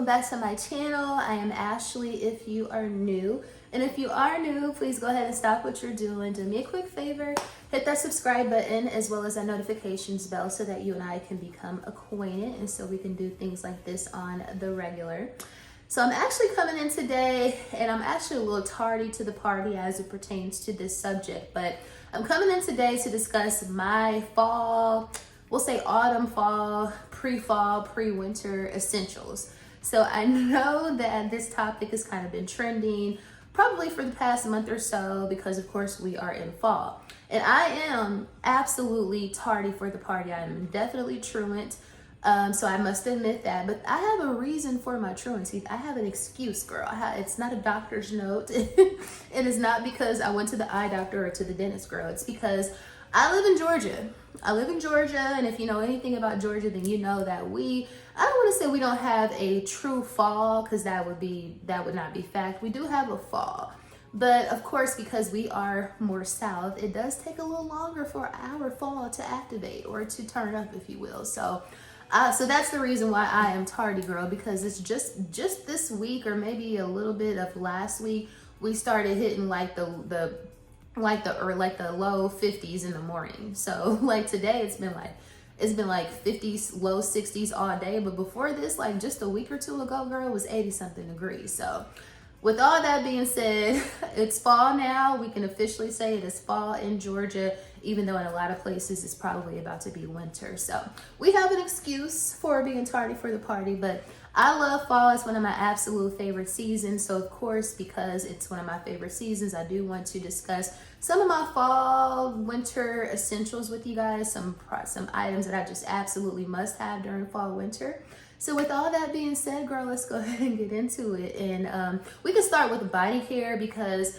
back to my channel. I am Ashley if you are new. And if you are new, please go ahead and stop what you're doing. Do me a quick favor, hit that subscribe button as well as that notifications bell so that you and I can become acquainted and so we can do things like this on the regular. So I'm actually coming in today and I'm actually a little tardy to the party as it pertains to this subject, but I'm coming in today to discuss my fall, we'll say autumn, fall, pre-fall, pre-winter essentials. So I know that this topic has kind of been trending probably for the past month or so because of course we are in fall. And I am absolutely tardy for the party. I am definitely truant. So I must admit that, but I have a reason for my truancy. I have an excuse, girl. It's not a doctor's note. It is not because I went to the eye doctor or to the dentist, girl. It's because I live in Georgia. I live in Georgia, and if you know anything about Georgia, then you know that I don't want to say we don't have a true fall, because that would not be fact. We do have a fall. But of course, because we are more south, it does take a little longer for our fall to activate or to turn up, if you will. So that's the reason why I am tardy, girl, because it's just this week or maybe a little bit of last week, we started hitting like the low 50s in the morning. So like today it's been like 50s, low 60s all day. But before this, like just a week or two ago, girl, it was 80 something degrees. So with all that being said, it's fall now. We can officially say it is fall in Georgia, even though in a lot of places it's probably about to be winter. So we have an excuse for being tardy for the party, but I love fall. It's one of my absolute favorite seasons. So of course, because it's one of my favorite seasons, I do want to discuss some of my fall, winter essentials with you guys, some items that I just absolutely must have during fall, winter. So with all that being said, girl, let's go ahead and get into it. And we can start with body care because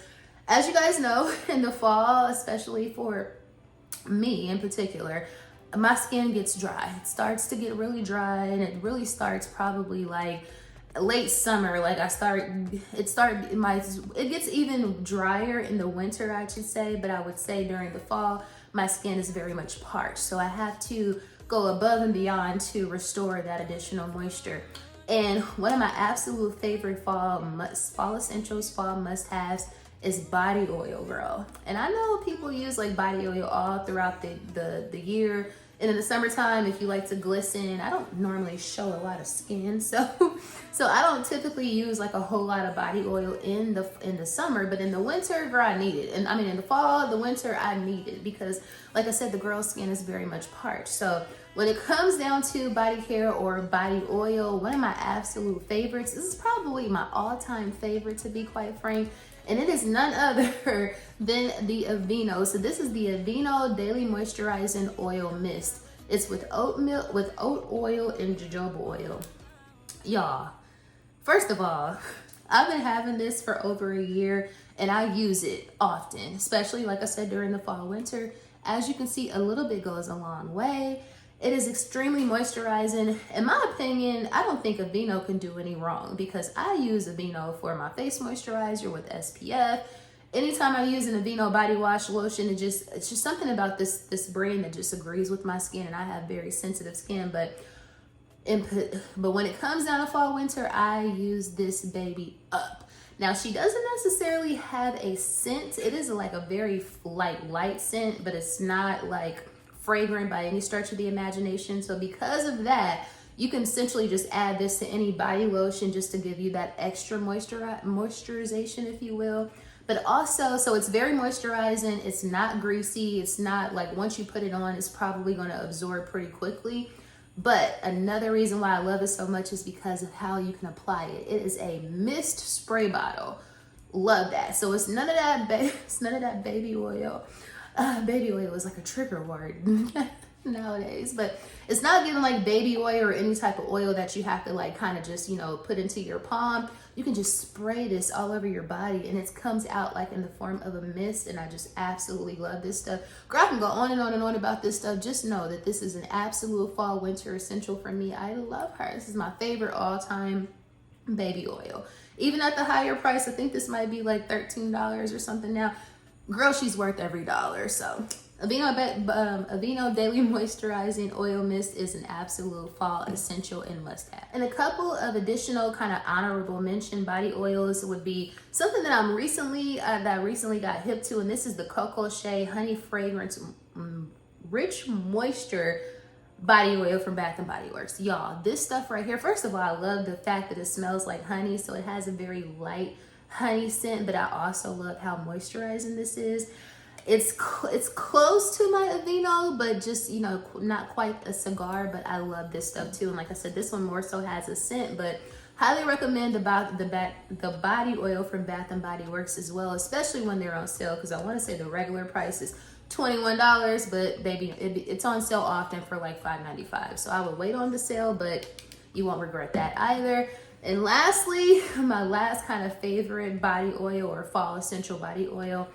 as you guys know, in the fall, especially for me in particular, my skin gets dry. It starts to get really dry, and it really starts probably like late summer. Like it gets even drier in the winter, I should say, but I would say during the fall, my skin is very much parched. So I have to go above and beyond to restore that additional moisture. And one of my absolute favorite fall essentials, fall must-haves is body oil, girl. And I know people use like body oil all throughout the year. And in the summertime, if you like to glisten, I don't normally show a lot of skin, so I don't typically use like a whole lot of body oil in the summer. But in the winter, girl, I need it. And I mean, in the fall, the winter, I need it because, like I said, the girl's skin is very much parched. So when it comes down to body care or body oil, one of my absolute favorites, this is probably my all-time favorite, to be quite frank, and it is none other than the Aveeno. So this is the Aveeno Daily Moisturizing Oil Mist. It's with oat oil and jojoba oil. Y'all, first of all, I've been having this for over a year and I use it often, especially like I said, during the fall, winter. As you can see, a little bit goes a long way. It is extremely moisturizing. In my opinion, I don't think Aveeno can do any wrong because I use Aveeno for my face moisturizer with SPF. Anytime I use an Aveeno body wash, lotion, it's just something about this brand that just agrees with my skin, and I have very sensitive skin. But when it comes down to fall, winter, I use this baby up. Now, she doesn't necessarily have a scent. It is like a very light scent, but it's not like fragrant by any stretch of the imagination. So because of that, you can essentially just add this to any body lotion just to give you that extra moisturization, if you will. But also, so it's very moisturizing. It's not greasy. It's not like once you put it on, it's probably going to absorb pretty quickly. But another reason why I love it so much is because of how you can apply it. It is a mist spray bottle. Love that. So it's none of that baby oil. Baby oil is like a trigger word nowadays, but it's not giving like baby oil or any type of oil that you have to like kind of just, put into your palm. You can just spray this all over your body and it comes out like in the form of a mist. And I just absolutely love this stuff. Girl, I can go on and on and on about this stuff. Just know that this is an absolute fall winter essential for me. I love her. This is my favorite all-time baby oil. Even at the higher price, I think this might be like $13 or something now. Girl, she's worth every dollar. So Aveeno Daily Moisturizing Oil Mist is an absolute fall essential and must have. And a couple of additional kind of honorable mention body oils would be something that I recently got hip to, and this is the Coco Shea Honey Fragrance Rich Moisture body oil from Bath and Body Works. Y'all, this stuff right here, first of all, I love the fact that it smells like honey, so it has a very light honey scent, but I also love how moisturizing this is. It's close to my Aveeno, but just, you know, not quite a cigar, but I love this stuff too. And like I said, this one more so has a scent, but highly recommend the body oil from Bath and Body Works as well, especially when they're on sale, because I want to say the regular price is $21, but baby, it's on sale often for like $5.95. So I would wait on the sale, but you won't regret that either. And lastly, my last kind of favorite body oil or fall essential body oil.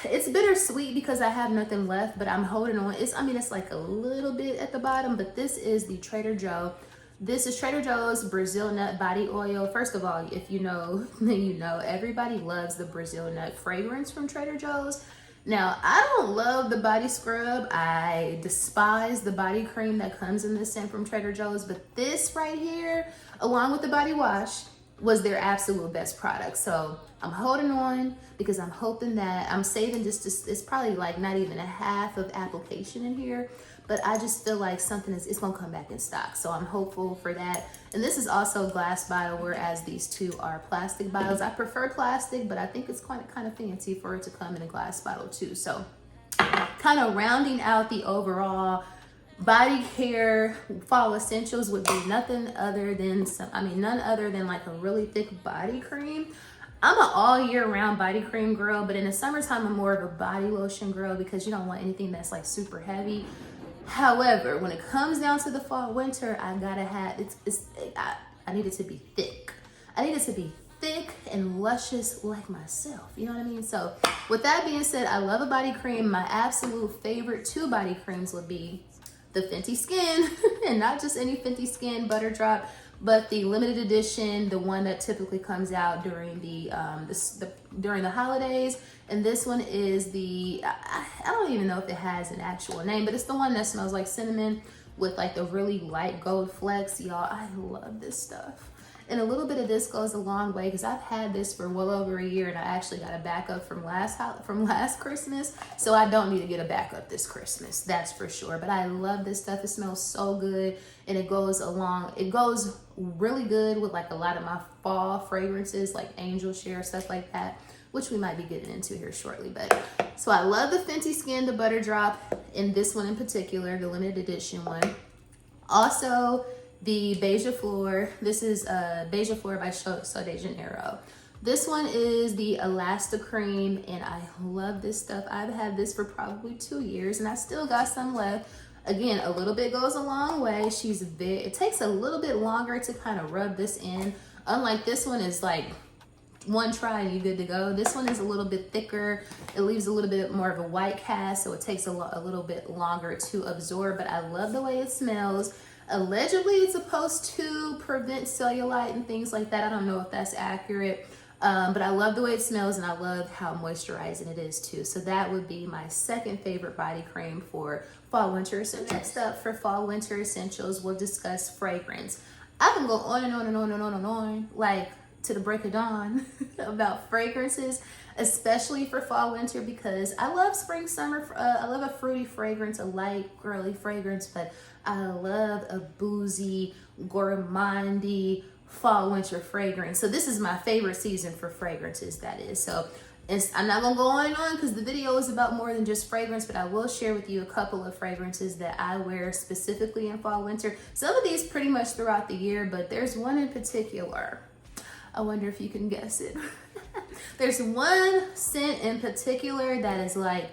It's bittersweet because I have nothing left, but I'm holding on. It's like a little bit at the bottom, but this is the Trader Joe. This is Trader Joe's Brazil Nut Body Oil. First of all, if you know, then you know, everybody loves the Brazil Nut fragrance from Trader Joe's. Now, I don't love the body scrub. I despise the body cream that comes in this scent from Trader Joe's, but this right here, along with the body wash, was their absolute best product. So I'm holding on because I'm hoping that I'm saving just it's probably like not even a half of application in here, but I just feel like it's gonna come back in stock. So I'm hopeful for that. And this is also a glass bottle, whereas these two are plastic bottles. I prefer plastic, but I think it's kind of fancy for it to come in a glass bottle too. So kind of rounding out the overall body care fall essentials would be none other than like a really thick body cream. I'm an all year round body cream girl, but in the summertime, I'm more of a body lotion girl because you don't want anything that's like super heavy. However, when it comes down to the fall winter, I gotta have I need it to be thick. I need it to be thick and luscious like myself. You know what I mean? So with that being said, I love a body cream. My absolute favorite two body creams would be the Fenty Skin, and not just any Fenty Skin butter drop, but the limited edition, the one that typically comes out during during the holidays. And this one is I don't even know if it has an actual name, but it's the one that smells like cinnamon with like the really light gold flecks. Y'all, I love this stuff. And a little bit of this goes a long way because I've had this for well over a year, and I actually got a backup from last Christmas. So I don't need to get a backup this Christmas, that's for sure. But I love this stuff. It smells so good, and it goes really good with like a lot of my fall fragrances, like Angel Share, stuff like that, which we might be getting into here shortly. But so I love the Fenty Skin, the butter drop, and this one in particular, the limited edition one. Also, the Beija Flor. This is Beija Flor by Sol de Janeiro. This one is the Elasta Cream, and I love this stuff. I've had this for probably 2 years, and I still got some left. Again, a little bit goes a long way. It takes a little bit longer to kind of rub this in. Unlike this one is like one try and you're good to go. This one is a little bit thicker. It leaves a little bit more of a white cast, so it takes a little bit longer to absorb, but I love the way it smells. Allegedly, it's supposed to prevent cellulite and things like that. I don't know if that's accurate, but I love the way it smells, and I love how moisturizing it is too. So that would be my second favorite body cream for fall winter essentials. Next up for fall winter essentials, we'll discuss fragrance. I can go on and on and on and on and on, like to the break of dawn about fragrances, especially for fall winter, because I love spring, summer. I love a fruity fragrance, a light, girly fragrance, but I love a boozy, gourmandy fall winter fragrance. So this is my favorite season for fragrances, that is. So I'm not gonna go on and on because the video is about more than just fragrance, but I will share with you a couple of fragrances that I wear specifically in fall winter. Some of these pretty much throughout the year, but there's one in particular. I wonder if you can guess it. There's one scent in particular that is like,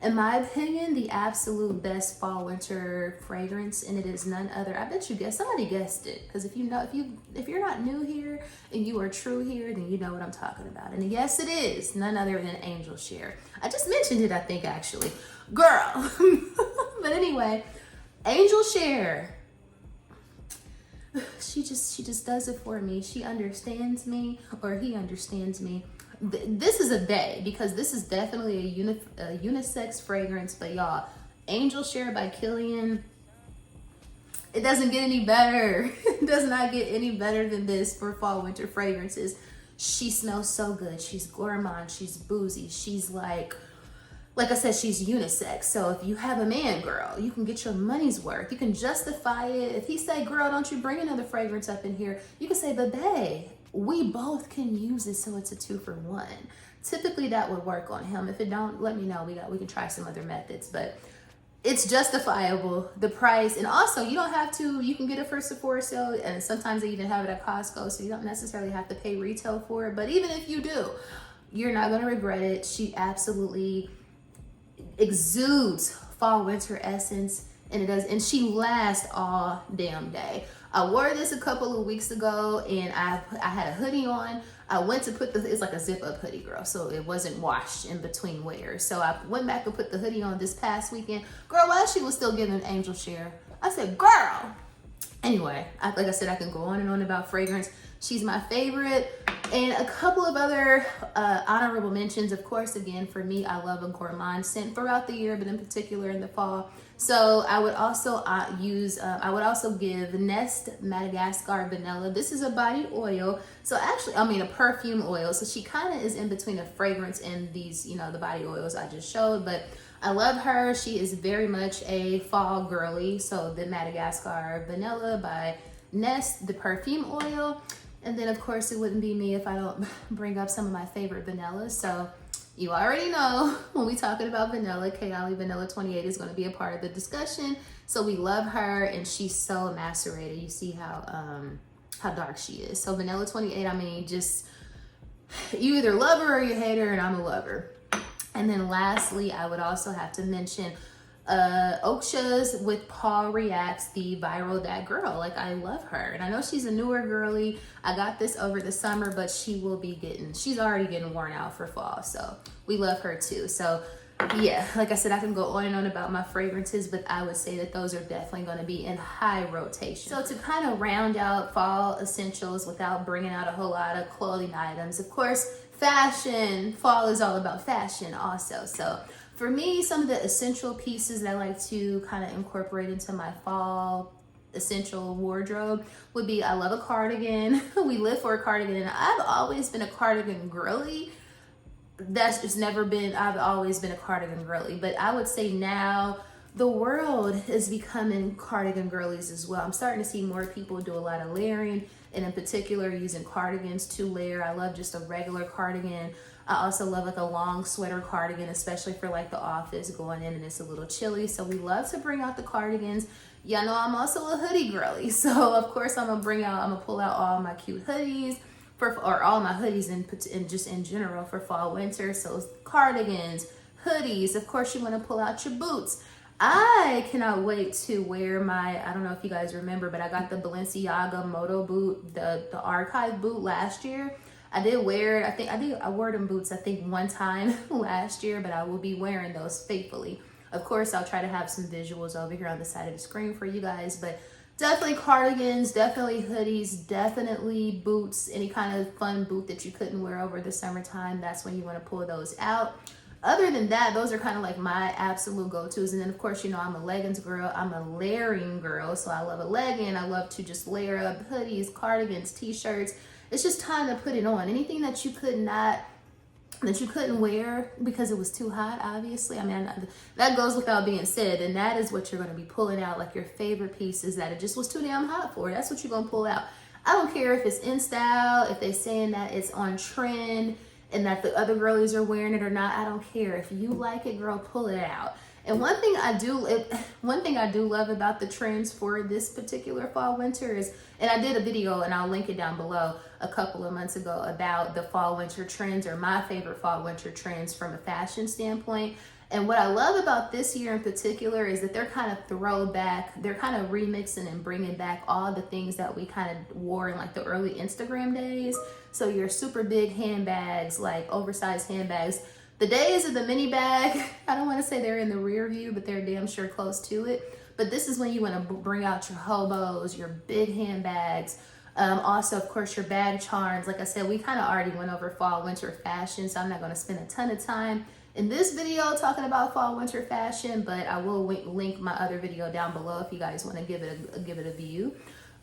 in my opinion, the absolute best fall winter fragrance, and it is none other. I bet you somebody guessed it, because if you're not new here and you are true here, then you know what I'm talking about. And yes, it is none other than Angel Share. I just mentioned it, I think, actually, girl. But anyway, Angel Share. She just does it for me. She understands me, or he understands me this is a day, because this is definitely a unisex fragrance. But y'all, Angel Share by Killian, it doesn't get any better. It does not get any better than this for fall winter fragrances. She smells so good. She's gourmand, she's boozy, she's like I said, she's unisex. So if you have a man, girl, you can get your money's worth. You can justify it. If he say, girl, don't you bring another fragrance up in here, you can say, but babe, we both can use it, so it's a 2-for-1. Typically that would work on him. If it don't, let me know. We can try some other methods, but it's justifiable, the price. And also, you don't have to, you can get it for Sephora sale, and sometimes they even have it at Costco, so you don't necessarily have to pay retail for it. But even if you do, you're not gonna regret it. She absolutely exudes fall winter essence, and it does, and she lasts all damn day. I wore this a couple of weeks ago, and I had a hoodie on. I went to put it's like a zip up hoodie, girl, so it wasn't washed in between wears. So I went back and put the hoodie on this past weekend, girl, while she was still giving Angel Share. I said, girl. Anyway, like I said, I can go on and on about fragrance. She's my favorite. And a couple of other honorable mentions, of course. Again, for me, I love a gourmand scent throughout the year, but in particular in the fall. So I would also give Nest Madagascar Vanilla. This is a body oil. So actually, a perfume oil. So she kind of is in between a fragrance and these, the body oils I just showed. But I love her. She is very much a fall girly. So the Madagascar Vanilla by Nest, the perfume oil. And then, of course, it wouldn't be me if I don't bring up some of my favorite vanillas. So you already know when we talking about vanilla, Kayali Vanilla 28 is going to be a part of the discussion. So we love her, and she's so macerated. You see how dark she is. So Vanilla 28, just, you either love her or you hate her, and I'm a lover. And then lastly, I would also have to mention Oksha's with Paul Reacts, the Viral That Girl. Like, I love her, and I know she's a newer girly. I got this over the summer, but she's already getting worn out for fall, so we love her too. So yeah, like I said, I can go on and on about my fragrances, but I would say that those are definitely going to be in high rotation. So to kind of round out fall essentials without bringing out a whole lot of clothing items, of course, fashion. Fall is all about fashion also. So for me, some of the essential pieces that I like to kind of incorporate into my fall essential wardrobe would be, I love a cardigan. We live for a cardigan, and I've always been a cardigan girly. I've always been a cardigan girly, but I would say now the world is becoming cardigan girlies as well. I'm starting to see more people do a lot of layering, and in particular using cardigans to layer. I love just a regular cardigan. I also love like a long sweater cardigan, especially for like the office, going in and it's a little chilly. So we love to bring out the cardigans. Y'all know I'm also a hoodie girly. So of course I'm gonna pull out all my cute hoodies or all my hoodies in just in general for fall winter. So cardigans, hoodies, of course you wanna pull out your boots. I cannot wait to wear I don't know if you guys remember, but I got the Balenciaga Moto boot, the archive boot last year. I did wear it. I wore them boots, one time last year, but I will be wearing those faithfully. Of course, I'll try to have some visuals over here on the side of the screen for you guys, but definitely cardigans, definitely hoodies, definitely boots, any kind of fun boot that you couldn't wear over the summertime. That's when you want to pull those out. Other than that, those are kind of like my absolute go-tos. And then of course, I'm a leggings girl. I'm a layering girl. So I love a legging. I love to just layer up hoodies, cardigans, t-shirts. It's just time to put it on. Anything that you couldn't wear because it was too hot, obviously. That goes without being said. And that is what you're going to be pulling out, like your favorite pieces that it just was too damn hot for. That's what you're going to pull out. I don't care if it's in style, if they're saying that it's on trend and that the other girlies are wearing it or not. I don't care. If you like it, girl, pull it out. And one thing I do love about the trends for this particular fall winter is, and I did a video and I'll link it down below a couple of months ago about the fall winter trends, or my favorite fall winter trends from a fashion standpoint. And what I love about this year in particular is that they're kind of they're kind of remixing and bringing back all the things that we kind of wore in like the early Instagram days. So your super big handbags, like oversized handbags, the days of the mini bag, I don't want to say they're in the rear view, but they're damn sure close to it. But this is when you want to bring out your hobos, your big handbags, Also, of course, your bag charms. Like I said, we kind of already went over fall winter fashion, so I'm not going to spend a ton of time in this video talking about fall winter fashion, but I will link my other video down below if you guys want to give it a view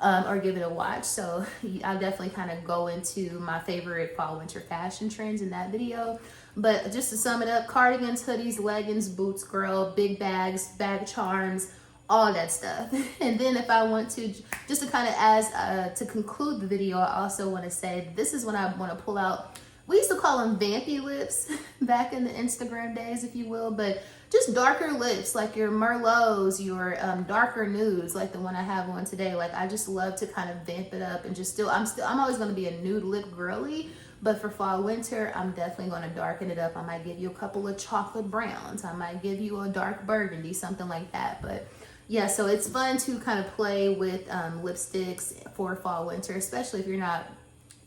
or give it a watch. So I'll definitely kind of go into my favorite fall winter fashion trends in that video. But just to sum it up, cardigans, hoodies, leggings, boots, girl, big bags, bag charms, all that stuff. And then if I want to, just to kind of to conclude the video, I also want to say this is when I want to pull out, we used to call them vampy lips back in the Instagram days, if you will, but just darker lips, like your Merlots, your darker nudes, like the one I have on today. Like I just love to kind of vamp it up and just I'm always going to be a nude lip girly, but for fall winter, I'm definitely going to darken it up. I might give you a couple of chocolate browns. I might give you a dark burgundy, something like that. But yeah, so it's fun to kind of play with lipsticks for fall winter, especially if you're not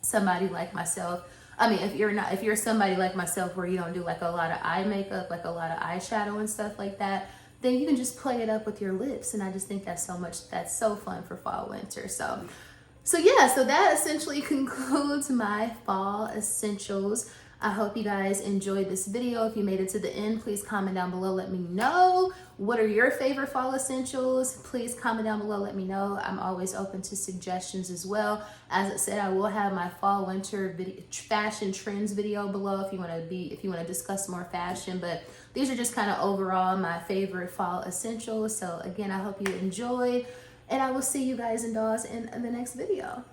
somebody like myself. I mean, if you're somebody like myself where you don't do like a lot of eye makeup, like a lot of eyeshadow and stuff like that, then you can just play it up with your lips. And I just think that's so fun for fall winter. So yeah, so that essentially concludes my fall essentials. I hope you guys enjoyed this video. If you made it to the end, please comment down below. Let me know. What are your favorite fall essentials? Please comment down below. Let me know. I'm always open to suggestions as well. As I said, I will have my fall winter fashion trends video below if you want to discuss more fashion. But these are just kind of overall my favorite fall essentials. So again, I hope you enjoyed, and I will see you guys and dolls in the next video.